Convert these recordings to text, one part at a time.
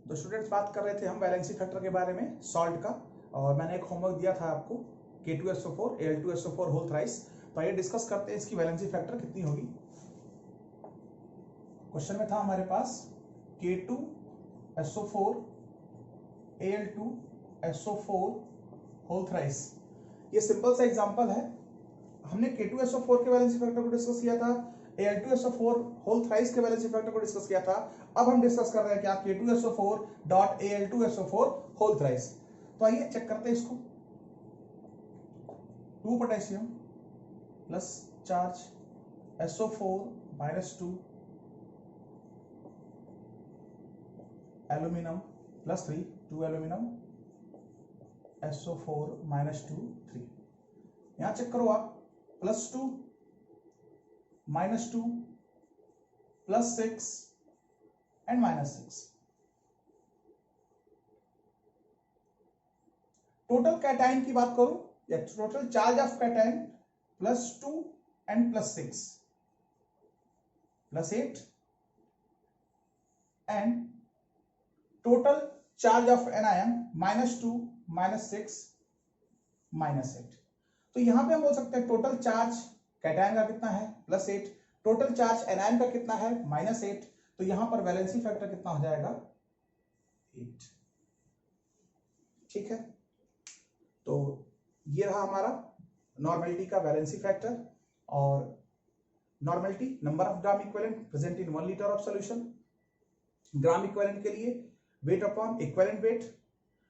तो स्टूडेंट्स बात कर रहे थे हम वैलेंसी फैक्टर के बारे में सॉल्ट का, और मैंने एक होमवर्क दिया था आपको K2SO4 Al2SO4 होल थ्राइस। तो आइए डिस्कस करते हैं इसकी वैलेंसी फैक्टर कितनी होगी। क्वेश्चन में था हमारे पास K2SO4 Al2SO4 होल थ्राइस। ये सिंपल सा एग्जांपल है। हमने K2SO4 के वैलेंसी फैक्टर को डिस्कस किया था, Al2SO4 होल थ्राइस के वैलेंसी फैक्टर को डिस्कस किया था। अब हम डिस्कस कर रहे हैं क्या K2SO4 dot Al2SO4 whole thrice. तो आइए चेक करते हैं इसको। 2 potassium plus charge SO4 minus 2 aluminium plus 3 2 aluminium SO4 minus 2 3। यहां चेक करो आप, plus 2 minus 2 plus 6 and minus 6। Total cation की बात करूं या total charge of cation plus 2 and plus 6 plus 8 and total charge of anion minus 2 minus 6 minus 8। तो यहां पे हम बोल सकते हैं टोटल चार्ज कैटायन का कितना है प्लस 8, टोटल चार्ज एनायन का कितना है माइनस 8। तो यहां पर वैलेंसी फैक्टर कितना हो जाएगा 8। ठीक है, तो ये रहा हमारा नॉर्मेलिटी का वैलेंसी फैक्टर। और normality number of gram equivalent present in 1 litre of solution. Gram equivalent के लिए वेट अपॉन इक्विवेलेंट वेट,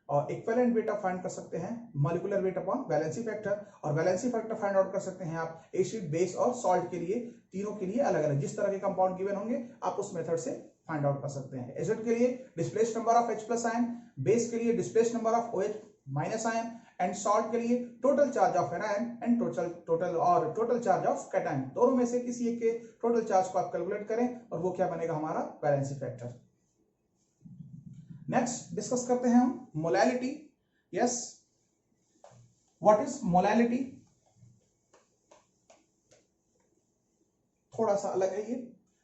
और इक्विवेलेंट वेट आप फाइंड कर सकते हैं molecular weight upon valency factor, और वैलेंसी फैक्टर फाइंड आउट कर सकते हैं आप एसिड बेस और सॉल्ट के लिए, तीनों के लिए अलग अलग जिस तरह के कंपाउंड गिवन होंगे आप उस मेथड से फाइंड आउट कर सकते हैं। एसिड के लिए displaced number of H+ ion, base के लिए displaced number of OH- ion, and salt के लिए total charge of anion and total charge of cation. दोनों में से किसी एक के टोटल चार्ज को आप कैलकुलेट करें और वो क्या बनेगा हमारा वैलेंसी फैक्टर। नेक्स्ट डिस्कस करते हैं हम molality. Yes, what is molality? थोड़ा सा अलग है ये।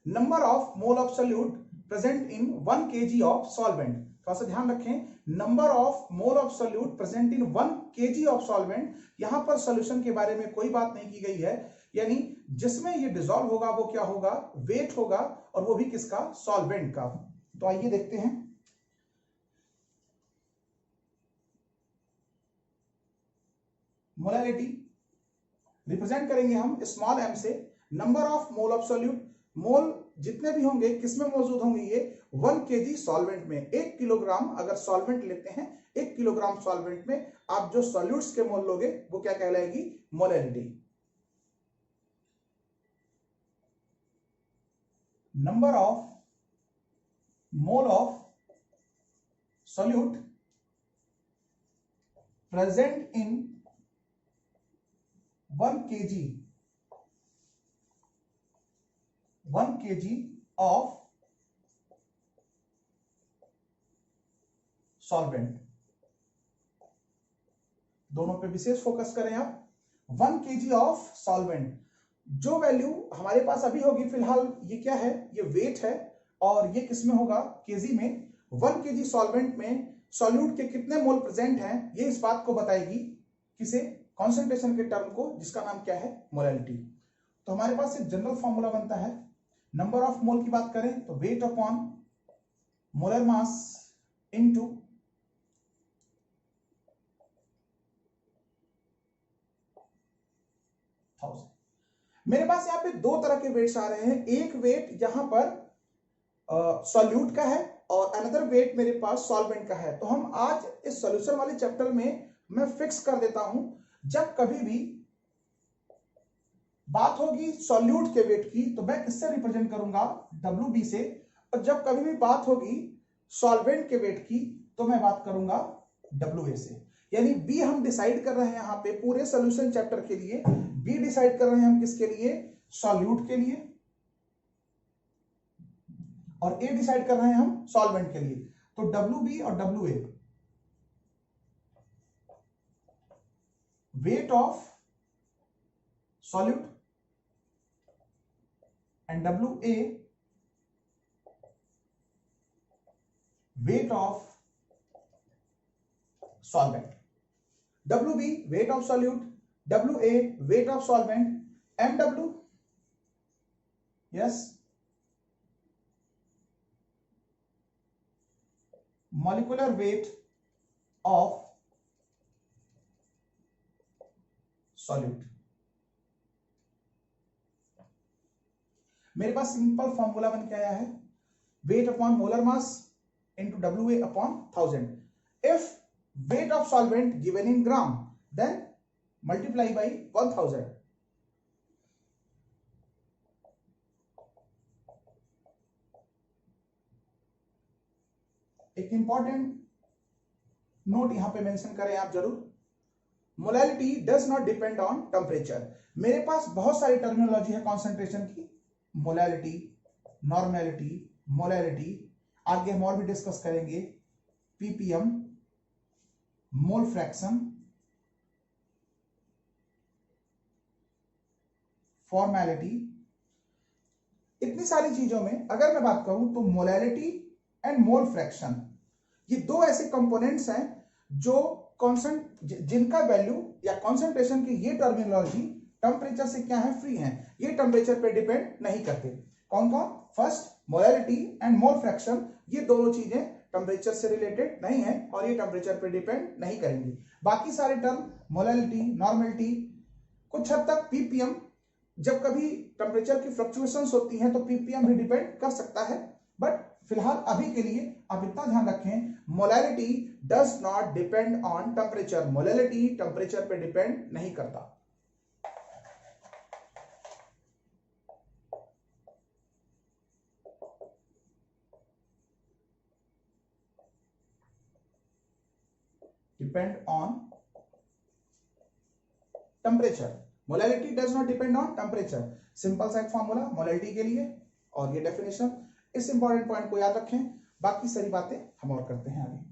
Number of mole of solute present in 1 kg of solvent. थोड़ा सा ध्यान रखें, number of mole of solute present in 1 kg of solvent. यहां पर सॉल्यूशन के बारे में कोई बात नहीं की गई है, यानी जिसमें ये डिसॉल्व होगा वो क्या होगा, वेट होगा, और वो भी किसका, सॉल्वेंट का। तो आइए देखते हैं। मोलैलिटी रिप्रेजेंट करेंगे हम स्मॉल m से, number of mole of solute, mole जितने भी होंगे किसमें मौजूद होंगे ये 1 kg सॉल्वेंट में। 1 किलोग्राम अगर सॉल्वेंट लेते हैं, 1 किलोग्राम सॉल्वेंट में आप जो सॉल्यूट्स के मोल लोगे वो क्या कहलाएगी, molality. Number of mole of solute present in 1 kg of solvent. दोनों पे विशेष फोकस करें आप। 1 kg ऑफ सॉल्वेंट, जो वैल्यू हमारे पास अभी होगी फिलहाल, ये क्या है, ये वेट है, और ये किसमें होगा, केजी में। 1 kg सॉल्वेंट में सॉल्यूट के कितने मोल प्रेजेंट हैं, ये इस बात को बताएगी, किसे, कॉन्सेंट्रेशन के टर्म को, जिसका नाम क्या है, मोलैलिटी। तो हमारे पास एक जनरल फॉर्मूला बनता है, नंबर ऑफ मोल की बात करें तो wait upon molar mass into मेरे पास यहाँ पे दो तरह के वेट्स आ रहे हैं। एक वेट यहां पर सॉल्यूट का है और अनदर वेट मेरे पास सॉल्वेंट का है। तो हम आज इस सॉल्यूशन वाले चैप्टर में मैं फिक्स कर देता हूं, जब कभी भी बात होगी सॉल्यूट के वेट की तो मैं किससे रिप्रेजेंट करूंगा, WB से, और जब कभी भी बात होगी सॉल्वेंट के वेट की तो मैं बात करूंगा WA से। यानी B हम डिसाइड कर रहे हैं यहां पे पूरे सॉल्यूशन चैप्टर के लिए, B डिसाइड कर रहे हैं हम किसके लिए, सॉल्यूट के लिए, और A डिसाइड कर रहे हैं हम सॉल्वेंट के लिए। तो WB और WA, weight of solute, and WA weight of solvent, WB weight of solute, WA weight of solvent, MW, yes, molecular weight of solute। मेरे पास सिंपल फॉर्मूला बन के आया है, weight upon molar mass into WA upon 1000। If weight of solvent given in gram, then multiply by 1000। एक important note यहां पे mention करें आप जरूर, molality does not depend on temperature. मेरे पास बहुत सारी टर्मिनोलॉजी है कॉन्सेंट्रेशन की, मोलैलिटी, नॉर्मेलिटी, मोलैलिटी, आगे हम और भी डिस्कस करेंगे, पीपीएम, मोल फ्रैक्शन, फॉर्मेलिटी, इतनी सारी चीजों में अगर मैं बात करूं तो मोलैलिटी एंड मोल फ्रैक्शन ये दो ऐसे कंपोनेंट्स हैं जो जिनका वैल्यू या कॉन्सेंट्रेशन की ये टर्मिनोलॉजी टेम्परेचर से क्या है, फ्री है, ये टेम्परेचर पे डिपेंड नहीं करते। कौन कौन? First molality and mole fraction, ये दोनों चीजें टेम्परेचर से रिलेटेड नहीं है और ये टेम्परेचर पे डिपेंड नहीं करेंगी। बाकी सारे टर्म मोलैलिटी, नॉर्मेलिटी, कुछ हद तक पीपीएम, जब कभी टेम्परेचर की फ्लक्चुएशंस होती हैं तो पीपीएम भी डिपेंड कर सकता है, बट फिलहाल अभी के लिए आप इतना ध्यान रखें, molality does not depend on temperature, molality temperature पे डिपेंड नहीं करता। Depend on temperature, molality does not depend on temperature. Simple सा एक फॉर्मूला मोलैलिटी के लिए और ये डेफिनेशन, इस इंपॉर्टेंट पॉइंट को याद रखें, बाकी सारी बातें हम और करते हैं आगे।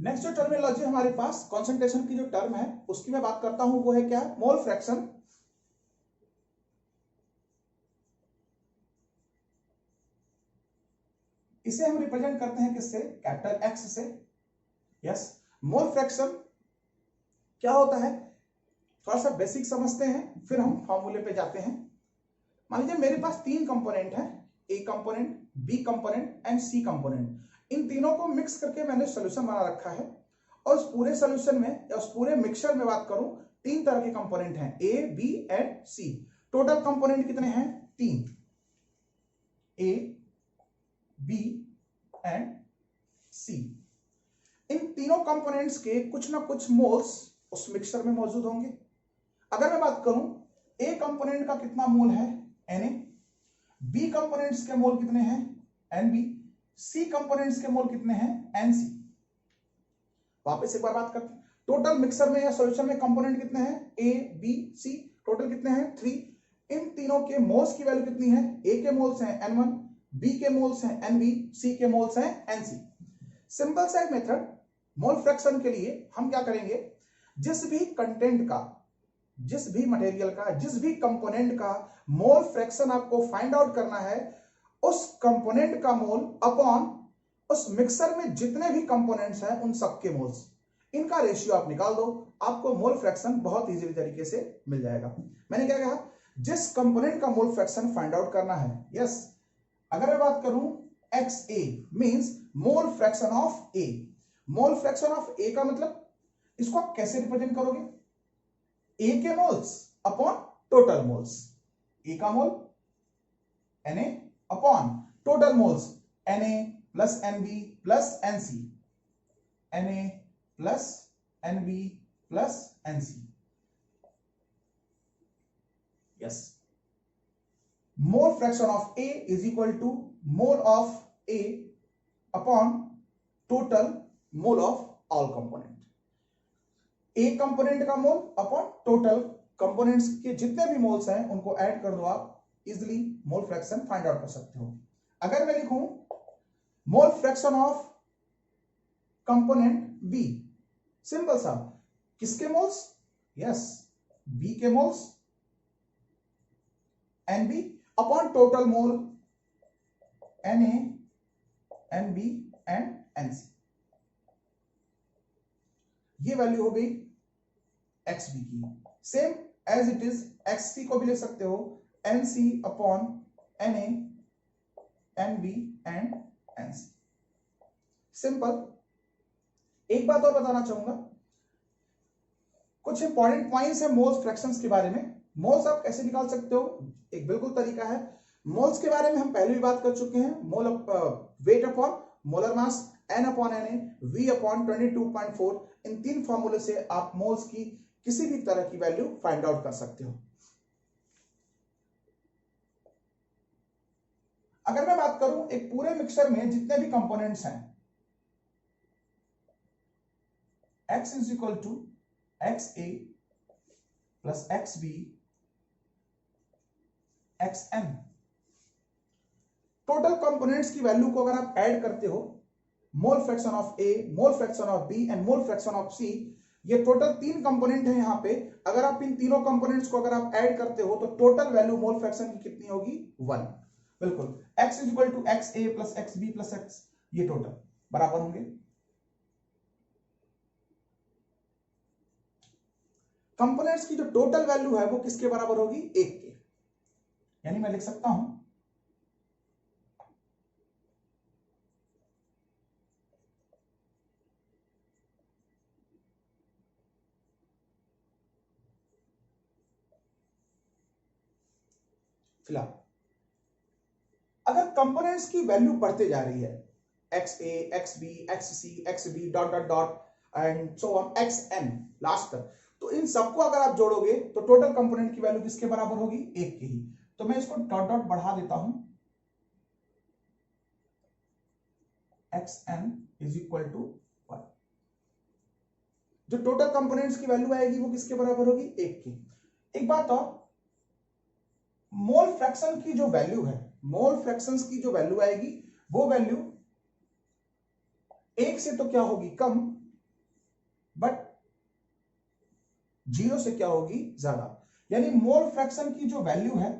नेक्स्ट जो टर्मिनोलॉजी हमारे पास कॉन्सेंट्रेशन की जो टर्म है उसकी मैं बात करता हूं, वो है क्या? Mole fraction. इसे हम रिप्रेजेंट करते हैं किससे? कैपिटल एक्स से। यस, मोल फ्रैक्शन क्या होता है थोड़ा सा बेसिक समझते हैं, फिर हम फॉर्मूले पे जाते हैं। मान लीजिए मेरे पास तीन कंपोनेंट है, A component, B component and C component. इन तीनों को मिक्स करके मैंने सोल्यूशन बना रखा है और उस पूरे सोल्यूशन में या उस पूरे मिक्सचर में बात करूं, तीन तरह के कंपोनेंट हैं, A, B and C. Total component कितने हैं? तीन, ए, बी एंड सी। इन तीनों कंपोनेंट्स के कुछ ना कुछ मोल्स उस मिक्सचर में मौजूद होंगे। अगर मैं बात करूं ए कंपोनेंट का कितना मोल है? Na, बी कंपोनेंट्स के मोल कितने हैं? Nb, सी कंपोनेंट्स के मोल कितने हैं? Nc। वापस एक बार बात करते हैं, टोटल मिक्सर में या सॉल्यूशन में कंपोनेंट कितने हैं? A, B, C, टोटल कितने हैं? 3। इन तीनों के मोल्स की वैल्यू कितनी है? A के मोल्स हैं N1, B के मोल्स हैं Nb, C के मोल्स हैं Nc। सिंपल सा एक मेथड, मोल फ्रैक्शन के लिए हम क्या करेंगे, जिस भी कंटेंट का, जिस भी मटेरियल का, जिस भी कंपोनेंट का मोल फ्रैक्शन आपको फाइंड आउट करना है, उस कंपोनेंट का मोल अपॉन उस मिक्सर में जितने भी कंपोनेंट्स हैं उन सबके मोल्स, इनका रेशियो आप निकाल दो, आपको मोल फ्रैक्शन बहुत इजीली तरीके से मिल जाएगा। मैंने क्या कहा? जिस कंपोनेंट का मोल फ्रैक्शन फाइंड आउट करना है। यस, अगर मैं बात करूं XA means mole fraction of A। Mole fraction of A का मतलब, इसको आप कैसे रिप्रेजेंट करोगे? A के moles upon total moles. A का mole Na upon total moles Na plus Nb plus Nc, Na plus Nb plus Nc। Yes, mole fraction of A is equal to mole of A upon total mole of all component. A component का mole upon total components के जितने भी moles हैं उनको add कर दो, आप easily mole fraction find out कर सकते हो। अगर मैं लिखूं mole fraction of component B, simple सा, किसके मोल्स, यस बी के moles N B upon total mole N A N B and N C. ये वैल्यू हो गई एक्स बी की। Same as it is X C को भी लिख सकते हो N C upon N A N B and N C. Simple. एक बात और बताना चाहूंगा, कुछ इंपॉर्टेंट पॉइंट्स है मोल्स फ्रैक्शंस के बारे में। मोल्स आप कैसे निकाल सकते हो, एक बिल्कुल तरीका है। मोल्स के बारे में हम पहले भी बात कर चुके हैं। Mole weight upon molar mass, N upon N A, V upon 22.4, इन तीन फॉर्मूले से आप मोल्स की किसी भी तरह की वैल्यू फाइंड आउट कर सकते हो। अगर मैं बात करूं एक पूरे मिक्सचर में जितने भी कंपोनेंट्स हैं, x is equal to x A plus x B X N, total components की वैल्यू को अगर आप ऐड करते हो, mole fraction of A, mole fraction of B and mole fraction of C, ये टोटल तीन कंपोनेंट है यहां पे। अगर आप इन तीनों कंपोनेंट्स को अगर आप ऐड करते हो तो टोटल वैल्यू मोल फ्रैक्शन की कितनी होगी, 1। बिल्कुल, x is equal to x A plus x B plus x, ये टोटल बराबर होंगे। कंपोनेंट्स की जो टोटल वैल्यू है वो किसके बराबर होगी, 1 के। यानी मैं लिख सकता हूं फिलहाल अगर कंपोनेंट्स की वैल्यू बढ़ते जा रही है, x A x B x C x D dot dot dot and so on x N last तक, तो इन सबको अगर आप जोड़ोगे तो टोटल कंपोनेंट की वैल्यू किसके बराबर होगी, 1 के ही। तो मैं इसको डॉट डॉट बढ़ा देता हूं, x N is equal to 1। जो टोटल कंपोनेंट्स की वैल्यू आएगी वो किसके बराबर होगी, 1 की। एक बात और, मोल फ्रैक्शन की जो वैल्यू है, मोल फ्रैक्शंस की जो वैल्यू आएगी वो वैल्यू 1 से तो क्या होगी, कम, बट 0 से क्या होगी, ज्यादा। यानी मोल फ्रैक्शन की जो वैल्यू है,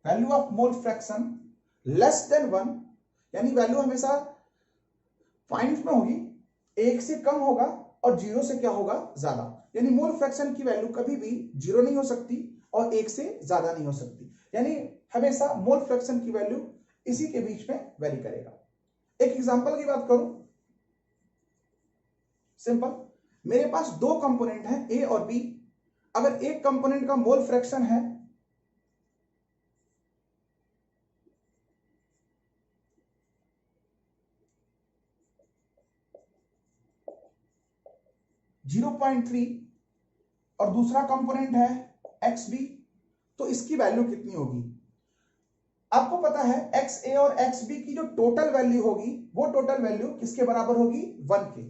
value of mole fraction less than 1, यानी वैल्यू हमेशा पॉइंट में होगी, 1 से कम होगा और 0 से क्या होगा, ज्यादा। यानी मोल फ्रैक्शन की वैल्यू कभी भी 0 नहीं हो सकती और 1 से ज्यादा नहीं हो सकती। यानी हमेशा मोल फ्रैक्शन की वैल्यू इसी के बीच में वेरी करेगा। एक एग्जांपल की बात करूं, सिंपल, मेरे पास दो कंपोनेंट हैं ए और बी। अगर एक कंपोनेंट का मोल फ्रैक्शन है 0.3 और दूसरा कंपोनेंट है एक्स बी, तो इसकी वैल्यू कितनी होगी। आपको पता है एक्स ए और एक्स बी की जो टोटल वैल्यू होगी वो टोटल वैल्यू किसके बराबर होगी, 1 के।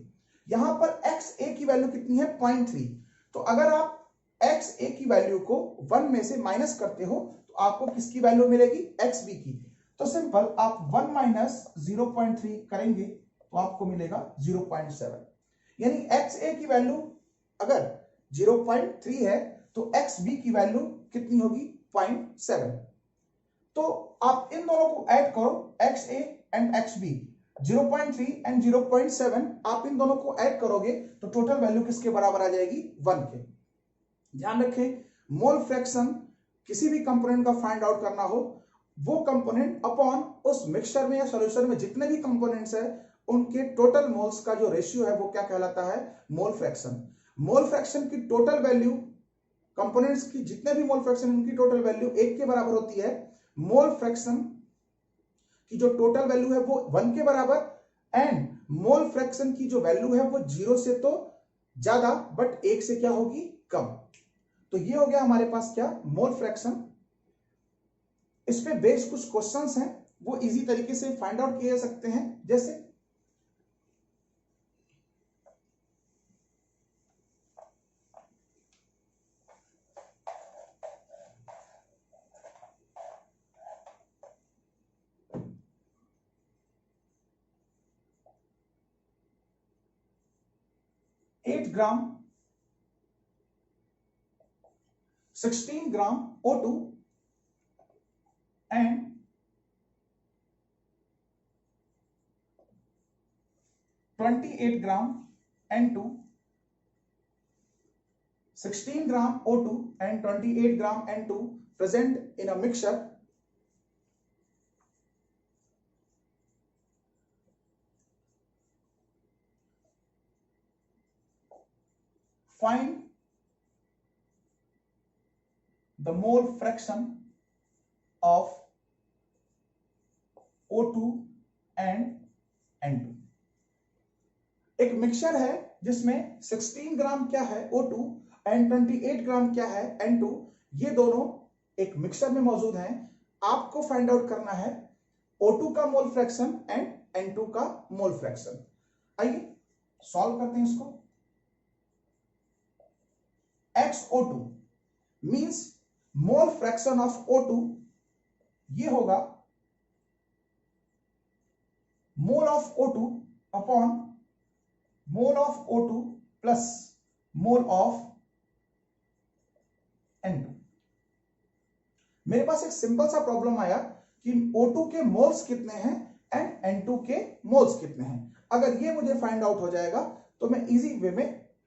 यहां पर एक्स ए की वैल्यू कितनी है, 0.3। तो अगर आप एक्स ए की वैल्यू को 1 में से माइनस करते हो तो आपको किसकी वैल्यू मिलेगी, एक्स बी की। तो सिंपल, आप 1 माइनस 0.3 करेंगे तो आपको मिलेगा 0.7। यानी एक्स ए की वैल्यू अगर 0.3 है तो एक्स बी की वैल्यू कितनी होगी, 0.7। तो आप इन दोनों को ऐड करो, x A and x B, 0.3 and 0.7, आप इन दोनों को ऐड करोगे तो टोटल वैल्यू किसके बराबर आ जाएगी, 1 के। ध्यान रखें, मोल फ्रैक्शन किसी भी कंपोनेंट का फाइंड आउट करना हो, वो कंपोनेंट अपॉन उस मिक्सचर में या सॉल्यूशन में जितने भी कंपोनेंट्स है उनके टोटल मोल्स का जो रेशियो है वो क्या कहलाता है, मोल फ्रैक्शन। मोल फ्रैक्शन की टोटल वैल्यू, कंपोनेंट्स की जितने भी मोल फ्रैक्शन उनकी टोटल वैल्यू 1 के बराबर होती है। मोल फ्रैक्शन की जो टोटल वैल्यू है वो 1 के बराबर, एंड मोल फ्रैक्शन की जो वैल्यू है वो 0 से तो ज्यादा बट 1 से क्या होगी, कम। तो ये हो गया हमारे पास क्या, मोल फ्रैक्शन। इस पे बेस्ड कुछ क्वेश्चंस हैं वो इजी तरीके से फाइंड आउट किए जा सकते हैं। जैसे 8 ग्राम 16 ग्राम O2 and 28 gram N2, 16 gram O2 and 28 gram N2 present in a mixture. Find the mole fraction of O2 and N2. एक मिक्सचर है जिसमें 16 ग्राम क्या है O2 एंड 28 ग्राम क्या है N2, ये दोनों एक मिक्सचर में मौजूद हैं। आपको फाइंड आउट करना है O2 का मोल फ्रैक्शन एंड N2 का मोल फ्रैक्शन। आइए सॉल्व करते हैं इसको। XO2 means mole fraction of O2, ये होगा mole of O2 upon mole of O2 plus mole of N2। मेरे पास एक सिंपल सा प्रॉब्लम आया कि O2 के मोल्स कितने हैं एंड N2 के मोल्स कितने हैं। अगर ये मुझे फाइंड आउट हो जाएगा तो मैं इजी वे में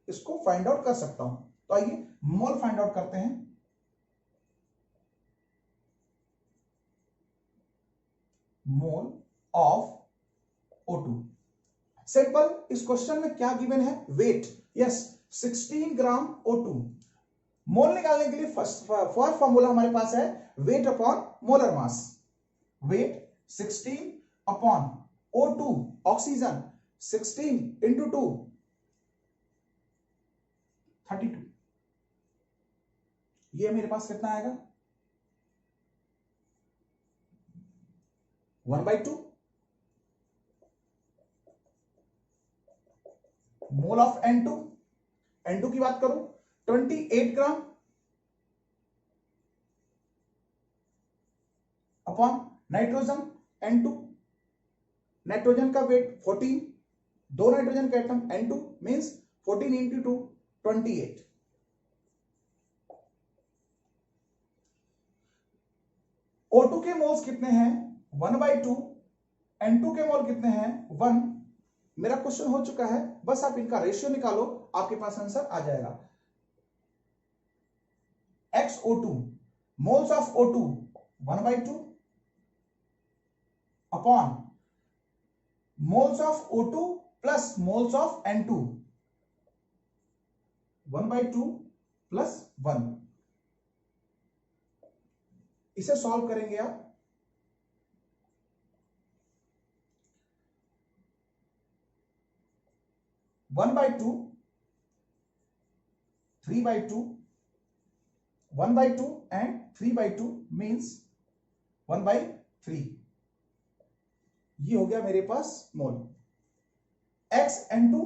इसको फाइंड आउट कर सकता हूं। तो आइए मोल फाइंड आउट करते हैं। Mole of O2 simple. इस क्वेश्चन में क्या गिवन है? वेट। यस, 16 ग्राम O2। मोल निकालने के लिए फर्स्ट फॉर्मूला हमारे पास है weight upon molar mass. Weight 16 upon O2 oxygen 16 into 2 32। ये मेरे पास कितना आएगा? 1/2 मोल ऑफ N2 की बात करूं 28 ग्राम अपॉन नाइट्रोजन N2। नाइट्रोजन का वेट 14, दो नाइट्रोजन का atom N2 means 14 into 2 28। O2 के मोल्स कितने हैं? 1/2। N2 के मोल कितने हैं? 1। मेरा क्वेश्चन हो चुका है, बस आप इनका रेशियो निकालो, आपके पास आंसर आ जाएगा। XO2 moles of O2 1/2 upon moles of O2 plus moles of N2 1/2 plus 1। इसे सॉल्व करेंगे आप। One by two 3/2 1/2 and 3/2 means 1/3। ये हो गया मेरे पास मोल। XN2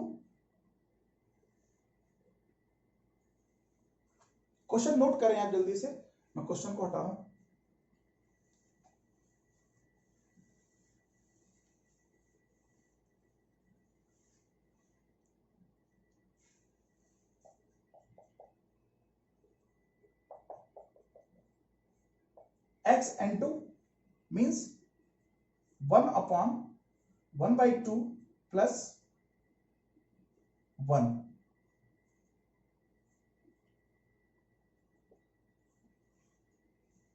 क्वेश्चन नोट करें आप जल्दी से, मैं क्वेश्चन को हटा रहा हूं। XN2 means 1 upon 1/2 plus 1।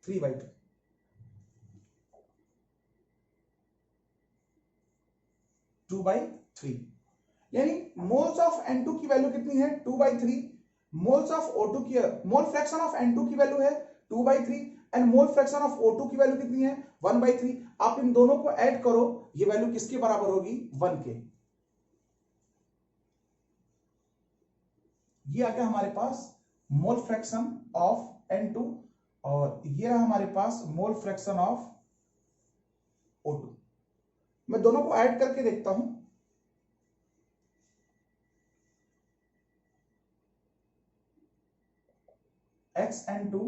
3/2 2/3। यानी मोल्स ऑफ N2 की वैल्यू कितनी है? 2/3। मोल्स ऑफ O2 की मोल फ्रैक्शन ऑफ N2 की वैल्यू है 2/3 and mole fraction of O2 की वैल्यू कितनी है? 1/3। आप इन दोनों को ऐड करो, ये वैल्यू किसके बराबर होगी? 1 के। ये आ गया हमारे पास मोल फ्रैक्शन ऑफ N2 और ये रहा हमारे पास मोल फ्रैक्शन ऑफ O2। मैं दोनों को ऐड करके देखता हूं। XN2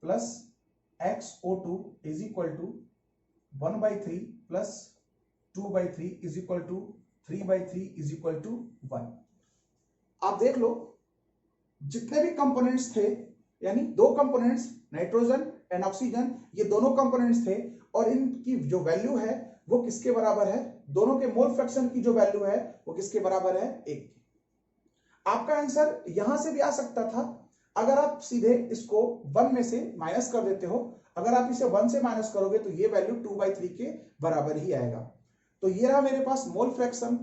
plus XO2 is equal to 1/3 plus 2/3 is equal to 3/3 is equal to 1। आप देख लो जितने भी कंपोनेंट्स थे, यानी दो कंपोनेंट्स नाइट्रोजन एंड ऑक्सीजन, ये दोनों कंपोनेंट्स थे और इनकी जो वैल्यू है वो किसके बराबर है, दोनों के मोल फ्रैक्शन की जो वैल्यू है वो किसके बराबर है, 1। आपका आंसर यहां से भी आ सकता था अगर आप सीधे इसको 1 में से माइनस कर देते हो। अगर आप इसे 1 से माइनस करोगे तो ये वैल्यू 2/3 के बराबर ही आएगा। तो ये रहा मेरे पास मोल फ्रैक्शन।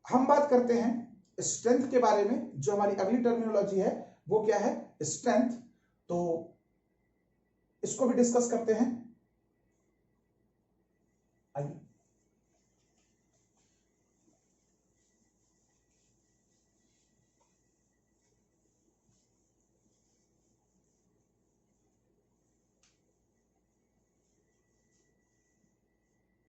हम बात करते हैं स्ट्रेंथ के बारे में, जो हमारी अगली टर्मिनोलॉजी है वो क्या है, स्ट्रेंथ। तो इसको भी डिस्कस करते हैं। आइए